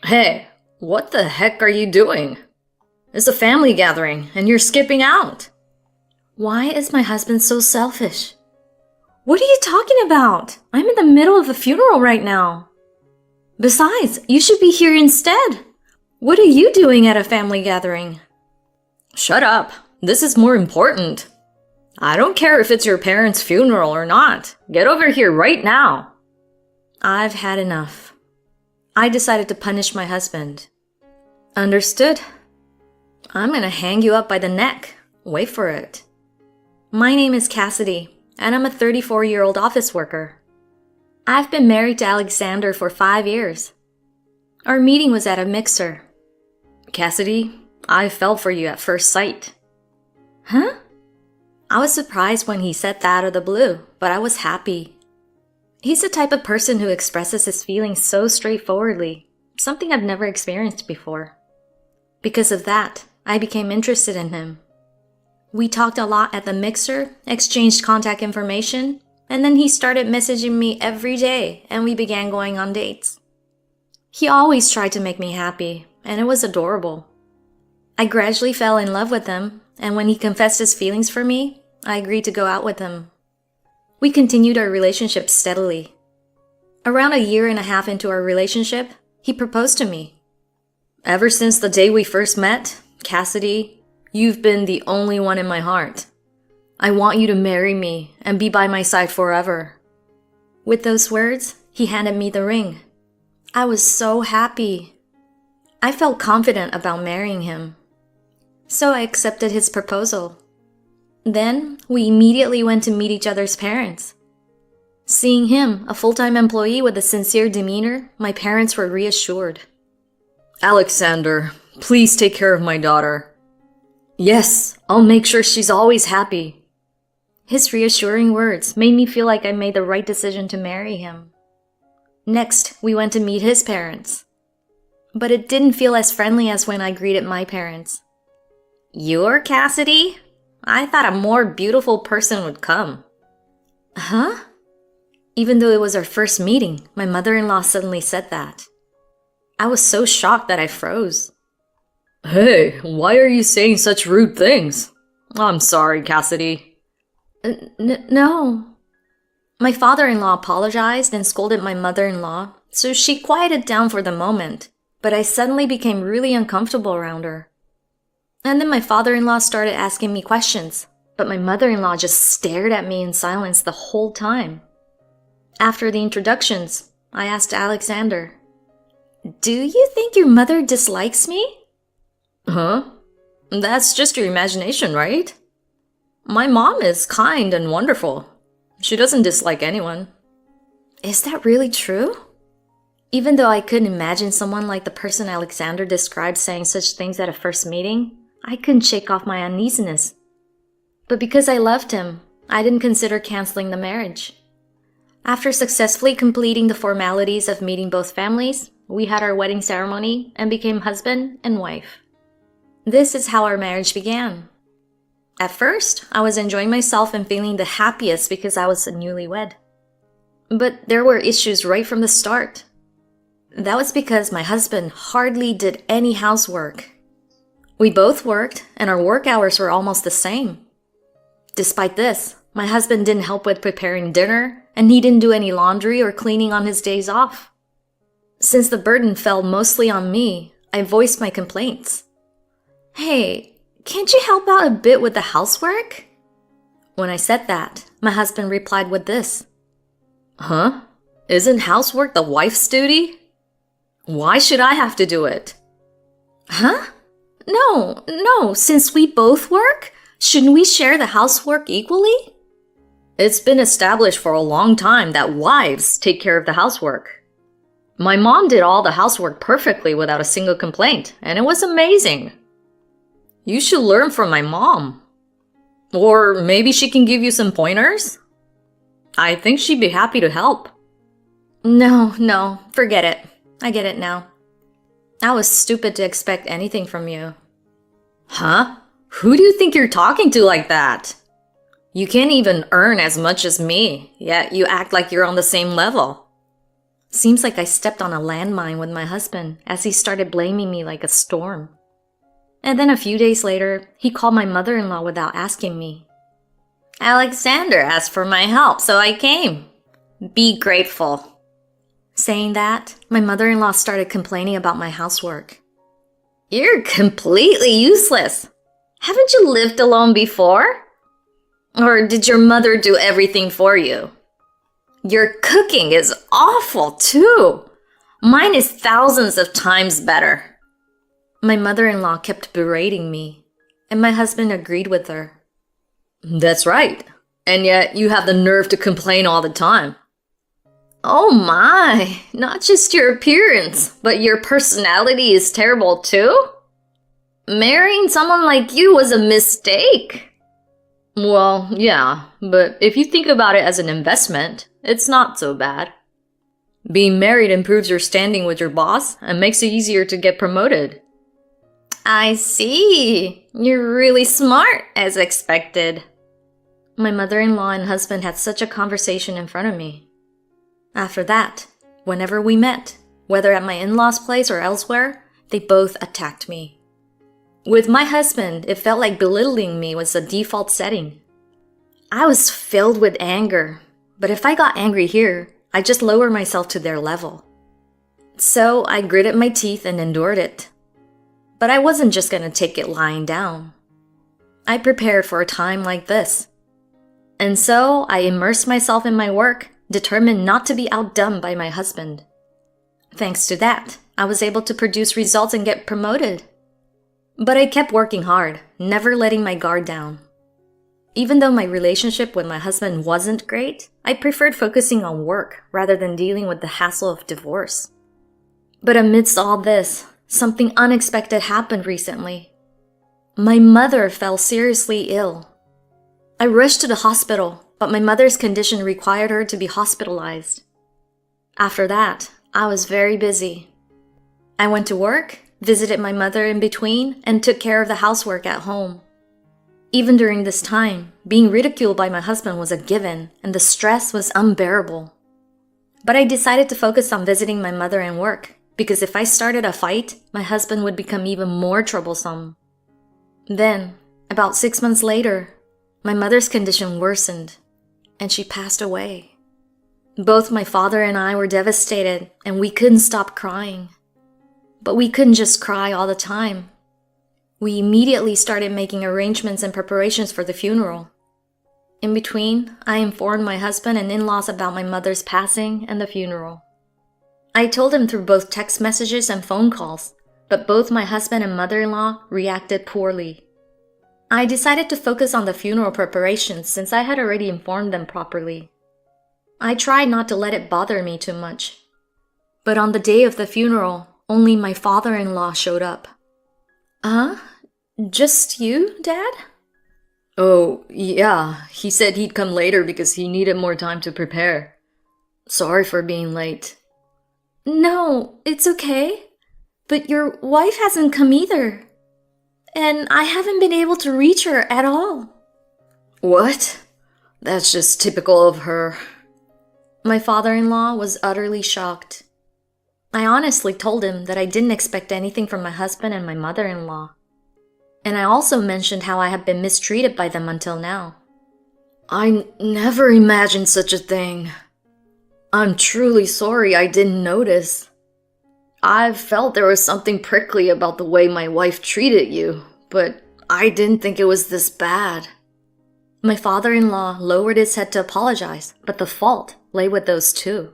Hey, what the heck are you doing? It's a family gathering and you're skipping out. Why is my husband so selfish? What are you talking about? I'm in the middle of a funeral right now. Besides, you should be here instead. What are you doing at a family gathering? Shut up. This is more important. I don't care if it's your parents' funeral or not. Get over here right now. I've had enough. I decided to punish my husband. Understood. I'm gonna hang you up by the neck. Wait for it. My name is Cassidy, and I'm a 34-year-old office worker. I've been married to Alexander for 5 years. Our meeting was at a mixer. Cassidy, I fell for you at first sight. Huh? I was surprised when he said that out of the blue, but I was happy. He's the type of person who expresses his feelings so straightforwardly, something I've never experienced before. Because of that, I became interested in him. We talked a lot at the mixer, exchanged contact information, and then he started messaging me every day and we began going on dates. He always tried to make me happy, and it was adorable. I gradually fell in love with him, and when he confessed his feelings for me, I agreed to go out with him. We continued our relationship steadily. Around a year and a half into our relationship, he proposed to me. Ever since the day we first met, Cassidy, you've been the only one in my heart. I want you to marry me and be by my side forever. With those words, he handed me the ring. I was so happy. I felt confident about marrying him. So I accepted his proposal. Then, we immediately went to meet each other's parents. Seeing him, a full-time employee with a sincere demeanor, my parents were reassured. Alexander, please take care of my daughter. Yes, I'll make sure she's always happy. His reassuring words made me feel like I made the right decision to marry him. Next, we went to meet his parents. But it didn't feel as friendly as when I greeted my parents. You're Cassidy? I thought a more beautiful person would come. Huh? Even though it was our first meeting, my mother-in-law suddenly said that. I was so shocked that I froze. Hey, why are you saying such rude things? I'm sorry, Cassidy. No. My father-in-law apologized and scolded my mother-in-law, so she quieted down for the moment, but I suddenly became really uncomfortable around her. And then my father-in-law started asking me questions, but my mother-in-law just stared at me in silence the whole time. After the introductions, I asked Alexander, "Do you think your mother dislikes me?" Huh? That's just your imagination, right? My mom is kind and wonderful. She doesn't dislike anyone. Is that really true? Even though I couldn't imagine someone like the person Alexander described saying such things at a first meeting, I couldn't shake off my uneasiness. But because I loved him, I didn't consider canceling the marriage. After successfully completing the formalities of meeting both families, we had our wedding ceremony and became husband and wife. This is how our marriage began. At first, I was enjoying myself and feeling the happiest because I was a newlywed. But there were issues right from the start. That was because my husband hardly did any housework. We both worked, and our work hours were almost the same. Despite this, my husband didn't help with preparing dinner, and he didn't do any laundry or cleaning on his days off. Since the burden fell mostly on me, I voiced my complaints. "Hey, can't you help out a bit with the housework?" When I said that, my husband replied with this. Huh? Isn't housework the wife's duty? Why should I have to do it? Huh? No, since we both work, shouldn't we share the housework equally? It's been established for a long time that wives take care of the housework. My mom did all the housework perfectly without a single complaint, and it was amazing. You should learn from my mom. Or maybe she can give you some pointers? I think she'd be happy to help. No, forget it. I get it now. I was stupid to expect anything from you. Huh? Who do you think you're talking to like that? You can't even earn as much as me, yet you act like you're on the same level. Seems like I stepped on a landmine with my husband as he started blaming me like a storm. And then a few days later, he called my mother-in-law without asking me. Alexander asked for my help, so I came. Be grateful. Saying that, my mother-in-law started complaining about my housework. You're completely useless. Haven't you lived alone before? Or did your mother do everything for you? Your cooking is awful, too. Mine is thousands of times better. My mother-in-law kept berating me, and my husband agreed with her. That's right. And yet you have the nerve to complain all the time. Oh my, not just your appearance, but your personality is terrible too? Marrying someone like you was a mistake. Well, yeah, but if you think about it as an investment, it's not so bad. Being married improves your standing with your boss and makes it easier to get promoted. I see. You're really smart, as expected. My mother-in-law and husband had such a conversation in front of me. After that, whenever we met, whether at my in-laws' place or elsewhere, they both attacked me. With my husband, it felt like belittling me was the default setting. I was filled with anger, but if I got angry here, I just lowered myself to their level. So I gritted my teeth and endured it. But I wasn't just going to take it lying down. I prepared for a time like this. And so I immersed myself in my work, determined not to be outdone by my husband. Thanks to that, I was able to produce results and get promoted. But I kept working hard, never letting my guard down. Even though my relationship with my husband wasn't great, I preferred focusing on work rather than dealing with the hassle of divorce. But amidst all this, something unexpected happened recently. My mother fell seriously ill. I rushed to the hospital, but my mother's condition required her to be hospitalized. After that, I was very busy. I went to work, visited my mother in between, and took care of the housework at home. Even during this time, being ridiculed by my husband was a given, and the stress was unbearable. But I decided to focus on visiting my mother and work, because if I started a fight, my husband would become even more troublesome. Then, about 6 months later, my mother's condition worsened, and she passed away. Both my father and I were devastated, and we couldn't stop crying. But we couldn't just cry all the time. We immediately started making arrangements and preparations for the funeral. In between, I informed my husband and in-laws about my mother's passing and the funeral. I told them through both text messages and phone calls, but both my husband and mother-in-law reacted poorly. I decided to focus on the funeral preparations since I had already informed them properly. I tried not to let it bother me too much. But on the day of the funeral, only my father-in-law showed up. Just you, Dad? Oh, yeah. He said he'd come later because he needed more time to prepare. Sorry for being late. No, it's okay. But your wife hasn't come either. And I haven't been able to reach her at all. What? That's just typical of her. My father-in-law was utterly shocked. I honestly told him that I didn't expect anything from my husband and my mother-in-law. And I also mentioned how I had been mistreated by them until now. I never imagined such a thing. I'm truly sorry I didn't notice. I felt there was something prickly about the way my wife treated you, but I didn't think it was this bad. My father-in-law lowered his head to apologize, but the fault lay with those two.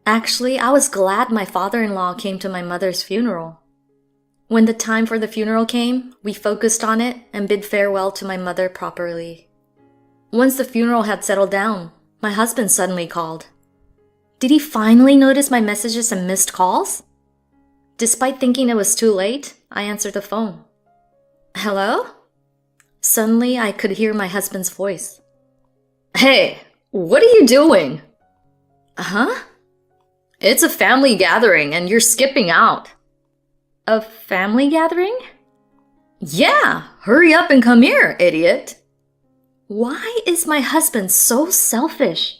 Actually, I was glad my father-in-law came to my mother's funeral. When the time for the funeral came, we focused on it and bid farewell to my mother properly. Once the funeral had settled down, my husband suddenly called. Did he finally notice my messages and missed calls? Despite thinking it was too late, I answered the phone. Hello? Suddenly, I could hear my husband's voice. Hey, what are you doing? Huh? It's a family gathering and you're skipping out. A family gathering? Yeah, hurry up and come here, idiot. Why is my husband so selfish?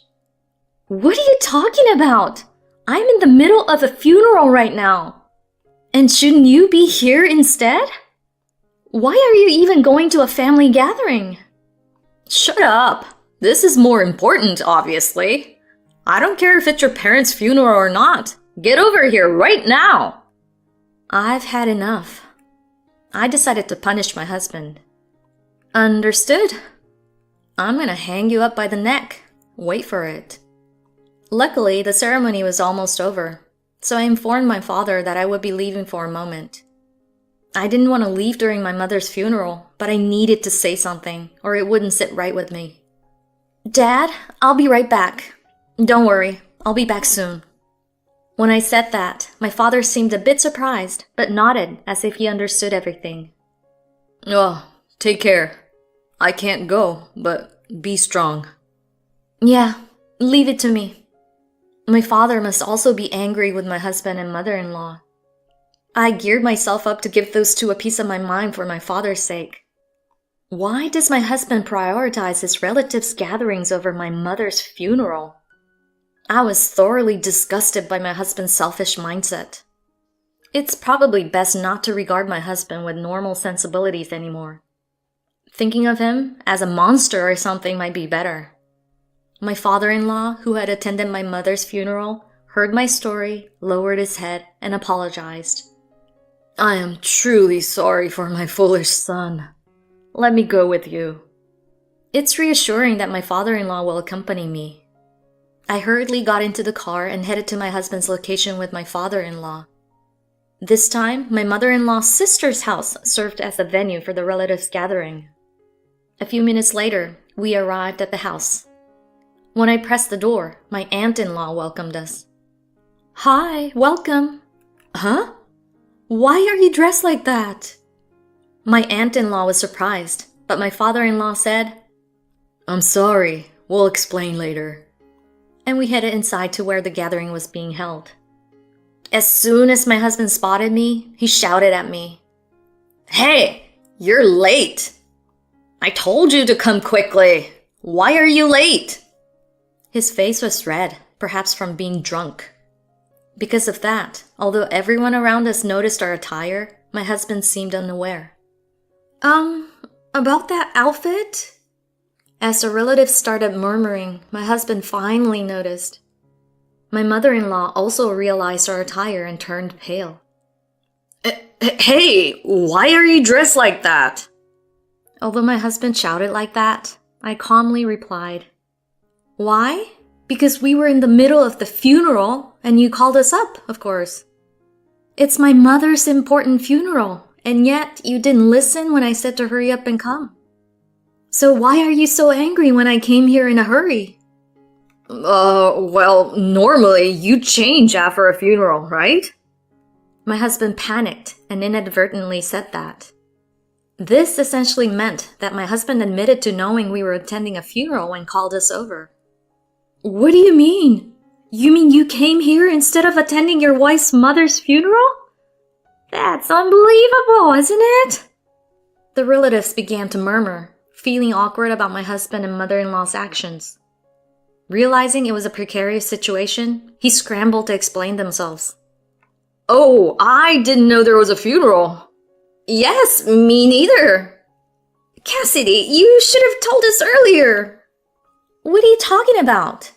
What are you talking about? I'm in the middle of a funeral right now. And shouldn't you be here instead? Why are you even going to a family gathering? Shut up. This is more important, obviously. I don't care if it's your parents' funeral or not. Get over here right now. I've had enough. I decided to punish my husband. Understood. I'm gonna hang you up by the neck. Wait for it. Luckily, the ceremony was almost over, so I informed my father that I would be leaving for a moment. I didn't want to leave during my mother's funeral, but I needed to say something, or it wouldn't sit right with me. Dad, I'll be right back. Don't worry, I'll be back soon. When I said that, my father seemed a bit surprised, but nodded as if he understood everything. Oh, take care. I can't go, but be strong. Yeah, leave it to me. My father must also be angry with my husband and mother-in-law. I geared myself up to give those two a piece of my mind for my father's sake. Why does my husband prioritize his relatives' gatherings over my mother's funeral? I was thoroughly disgusted by my husband's selfish mindset. It's probably best not to regard my husband with normal sensibilities anymore. Thinking of him as a monster or something might be better. My father-in-law, who had attended my mother's funeral, heard my story, lowered his head, and apologized. I am truly sorry for my foolish son. Let me go with you. It's reassuring that my father-in-law will accompany me. I hurriedly got into the car and headed to my husband's location with my father-in-law. This time, my mother-in-law's sister's house served as the venue for the relatives' gathering. A few minutes later, we arrived at the house. When I pressed the door, my aunt-in-law welcomed us. Hi, welcome. Huh? Why are you dressed like that? My aunt-in-law was surprised, but my father-in-law said, I'm sorry, we'll explain later. And we headed inside to where the gathering was being held. As soon as my husband spotted me, he shouted at me. Hey, you're late. I told you to come quickly. Why are you late? His face was red, perhaps from being drunk. Because of that, although everyone around us noticed our attire, my husband seemed unaware. About that outfit? As the relatives started murmuring, my husband finally noticed. My mother-in-law also realized our attire and turned pale. Hey, why are you dressed like that? Although my husband shouted like that, I calmly replied, Why? Because we were in the middle of the funeral and you called us up, of course. It's my mother's important funeral, and yet you didn't listen when I said to hurry up and come. So why are you so angry when I came here in a hurry? Well, normally you change after a funeral, right? My husband panicked and inadvertently said that. This essentially meant that my husband admitted to knowing we were attending a funeral and called us over. What do you mean? You mean you came here instead of attending your wife's mother's funeral? That's unbelievable, isn't it? The relatives began to murmur, feeling awkward about my husband and mother-in-law's actions. Realizing it was a precarious situation, he scrambled to explain themselves. Oh, I didn't know there was a funeral. Yes, me neither. Cassidy, you should have told us earlier. What are you talking about?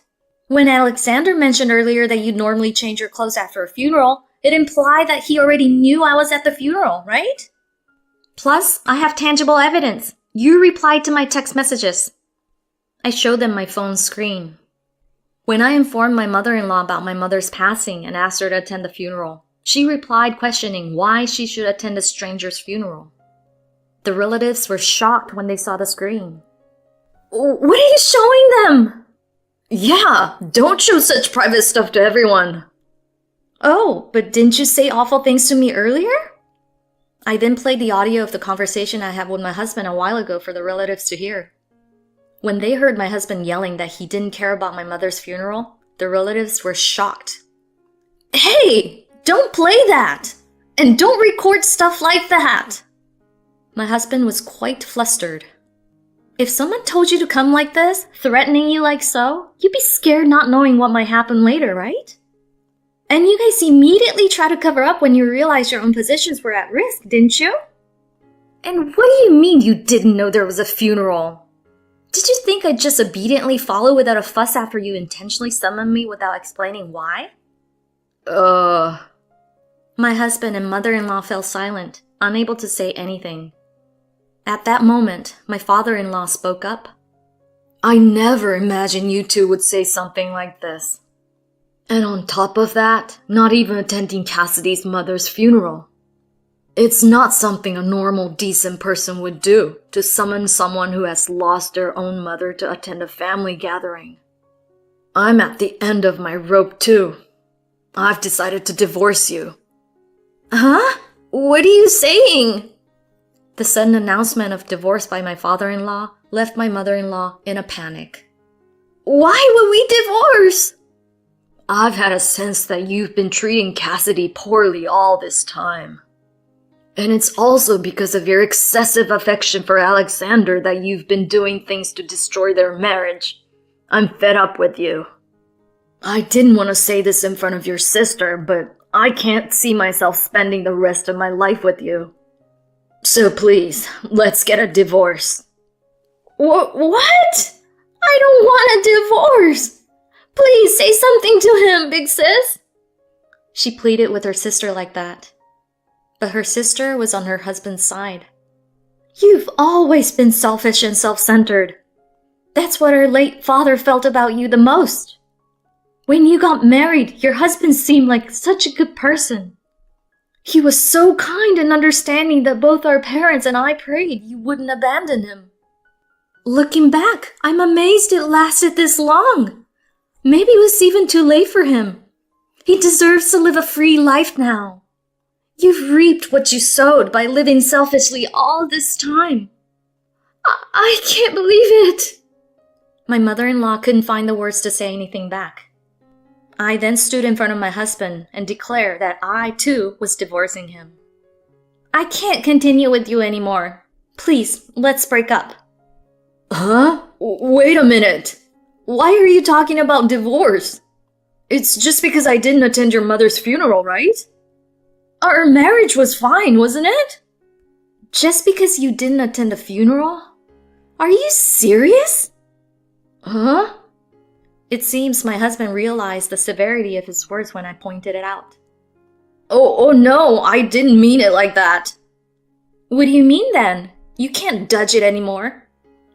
When Alexander mentioned earlier that you'd normally change your clothes after a funeral, it implied that he already knew I was at the funeral, right? Plus, I have tangible evidence. You replied to my text messages. I showed them my phone screen. When I informed my mother-in-law about my mother's passing and asked her to attend the funeral, she replied questioning why she should attend a stranger's funeral. The relatives were shocked when they saw the screen. What are you showing them? Yeah, don't show such private stuff to everyone. Oh, but didn't you say awful things to me earlier? I then played the audio of the conversation I had with my husband a while ago for the relatives to hear. When they heard my husband yelling that he didn't care about my mother's funeral, the relatives were shocked. Hey, don't play that! And don't record stuff like that! My husband was quite flustered. If someone told you to come like this, threatening you like so, you'd be scared not knowing what might happen later, right? And you guys immediately tried to cover up when you realized your own positions were at risk, didn't you? And what do you mean you didn't know there was a funeral? Did you think I'd just obediently follow without a fuss after you intentionally summoned me without explaining why? My husband and mother-in-law fell silent, unable to say anything. At that moment, my father-in-law spoke up. I never imagined you two would say something like this. And on top of that, not even attending Cassidy's mother's funeral. It's not something a normal, decent person would do to summon someone who has lost their own mother to attend a family gathering. I'm at the end of my rope too. I've decided to divorce you. Huh? What are you saying? The sudden announcement of divorce by my father-in-law left my mother-in-law in a panic. Why would we divorce? I've had a sense that you've been treating Cassidy poorly all this time. And it's also because of your excessive affection for Alexander that you've been doing things to destroy their marriage. I'm fed up with you. I didn't want to say this in front of your sister, but I can't see myself spending the rest of my life with you. So please, let's get a divorce. What? I don't want a divorce. Please say something to him, big sis. She pleaded with her sister like that. But her sister was on her husband's side. You've always been selfish and self-centered. That's what our late father felt about you the most. When you got married, your husband seemed like such a good person. He was so kind and understanding that both our parents and I prayed you wouldn't abandon him. Looking back, I'm amazed it lasted this long. Maybe it was even too late for him. He deserves to live a free life now. You've reaped what you sowed by living selfishly all this time. I can't believe it. My mother-in-law couldn't find the words to say anything back. I then stood in front of my husband and declared that I, too, was divorcing him. I can't continue with you anymore. Please, let's break up. Huh? Wait a minute. Why are you talking about divorce? It's just because I didn't attend your mother's funeral, right? Our marriage was fine, wasn't it? Just because you didn't attend a funeral? Are you serious? Huh? It seems my husband realized the severity of his words when I pointed it out. Oh no, I didn't mean it like that. What do you mean then? You can't dodge it anymore.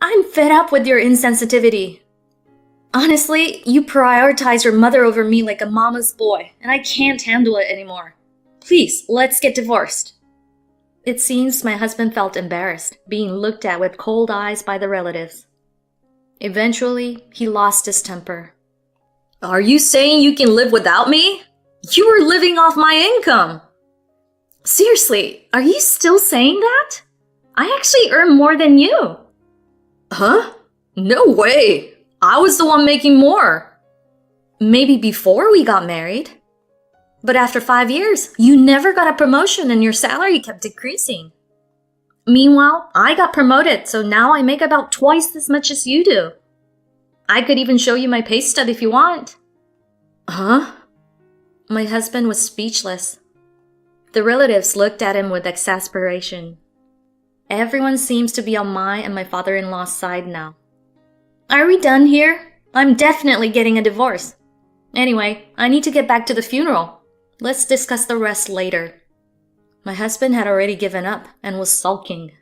I'm fed up with your insensitivity. Honestly, you prioritize your mother over me like a mama's boy, and I can't handle it anymore. Please, let's get divorced. It seems my husband felt embarrassed, being looked at with cold eyes by the relatives. Eventually, he lost his temper. Are you saying you can live without me? You were living off my income. Seriously, are you still saying that? I actually earn more than you. Huh? No way. I was the one making more. Maybe before we got married. But after 5 years, you never got a promotion and your salary kept decreasing. Meanwhile, I got promoted, so now I make about twice as much as you do. I could even show you my pay stub if you want. Huh? My husband was speechless. The relatives looked at him with exasperation. Everyone seems to be on my and my father-in-law's side now. Are we done here? I'm definitely getting a divorce. Anyway, I need to get back to the funeral. Let's discuss the rest later. My husband had already given up and was sulking.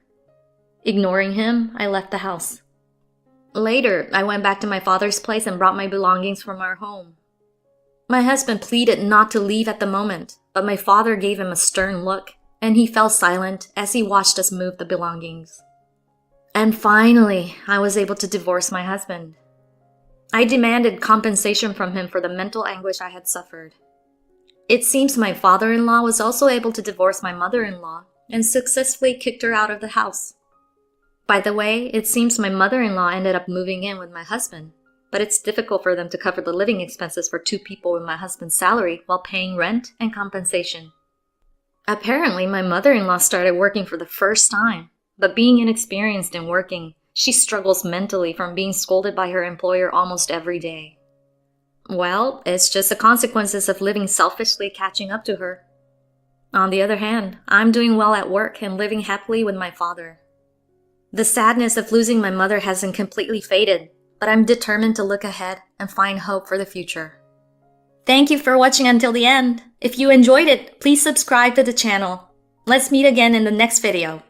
Ignoring him, I left the house. Later, I went back to my father's place and brought my belongings from our home. My husband pleaded not to leave at the moment, but my father gave him a stern look, and he fell silent as he watched us move the belongings. And finally, I was able to divorce my husband. I demanded compensation from him for the mental anguish I had suffered. It seems my father-in-law was also able to divorce my mother-in-law and successfully kicked her out of the house. By the way, it seems my mother-in-law ended up moving in with my husband, but it's difficult for them to cover the living expenses for 2 people with my husband's salary while paying rent and compensation. Apparently, my mother-in-law started working for the first time, but being inexperienced in working, she struggles mentally from being scolded by her employer almost every day. Well, it's just the consequences of living selfishly catching up to her. On the other hand, I'm doing well at work and living happily with my father. The sadness of losing my mother hasn't completely faded, but I'm determined to look ahead and find hope for the future. Thank you for watching until the end. If you enjoyed it, please subscribe to the channel. Let's meet again in the next video.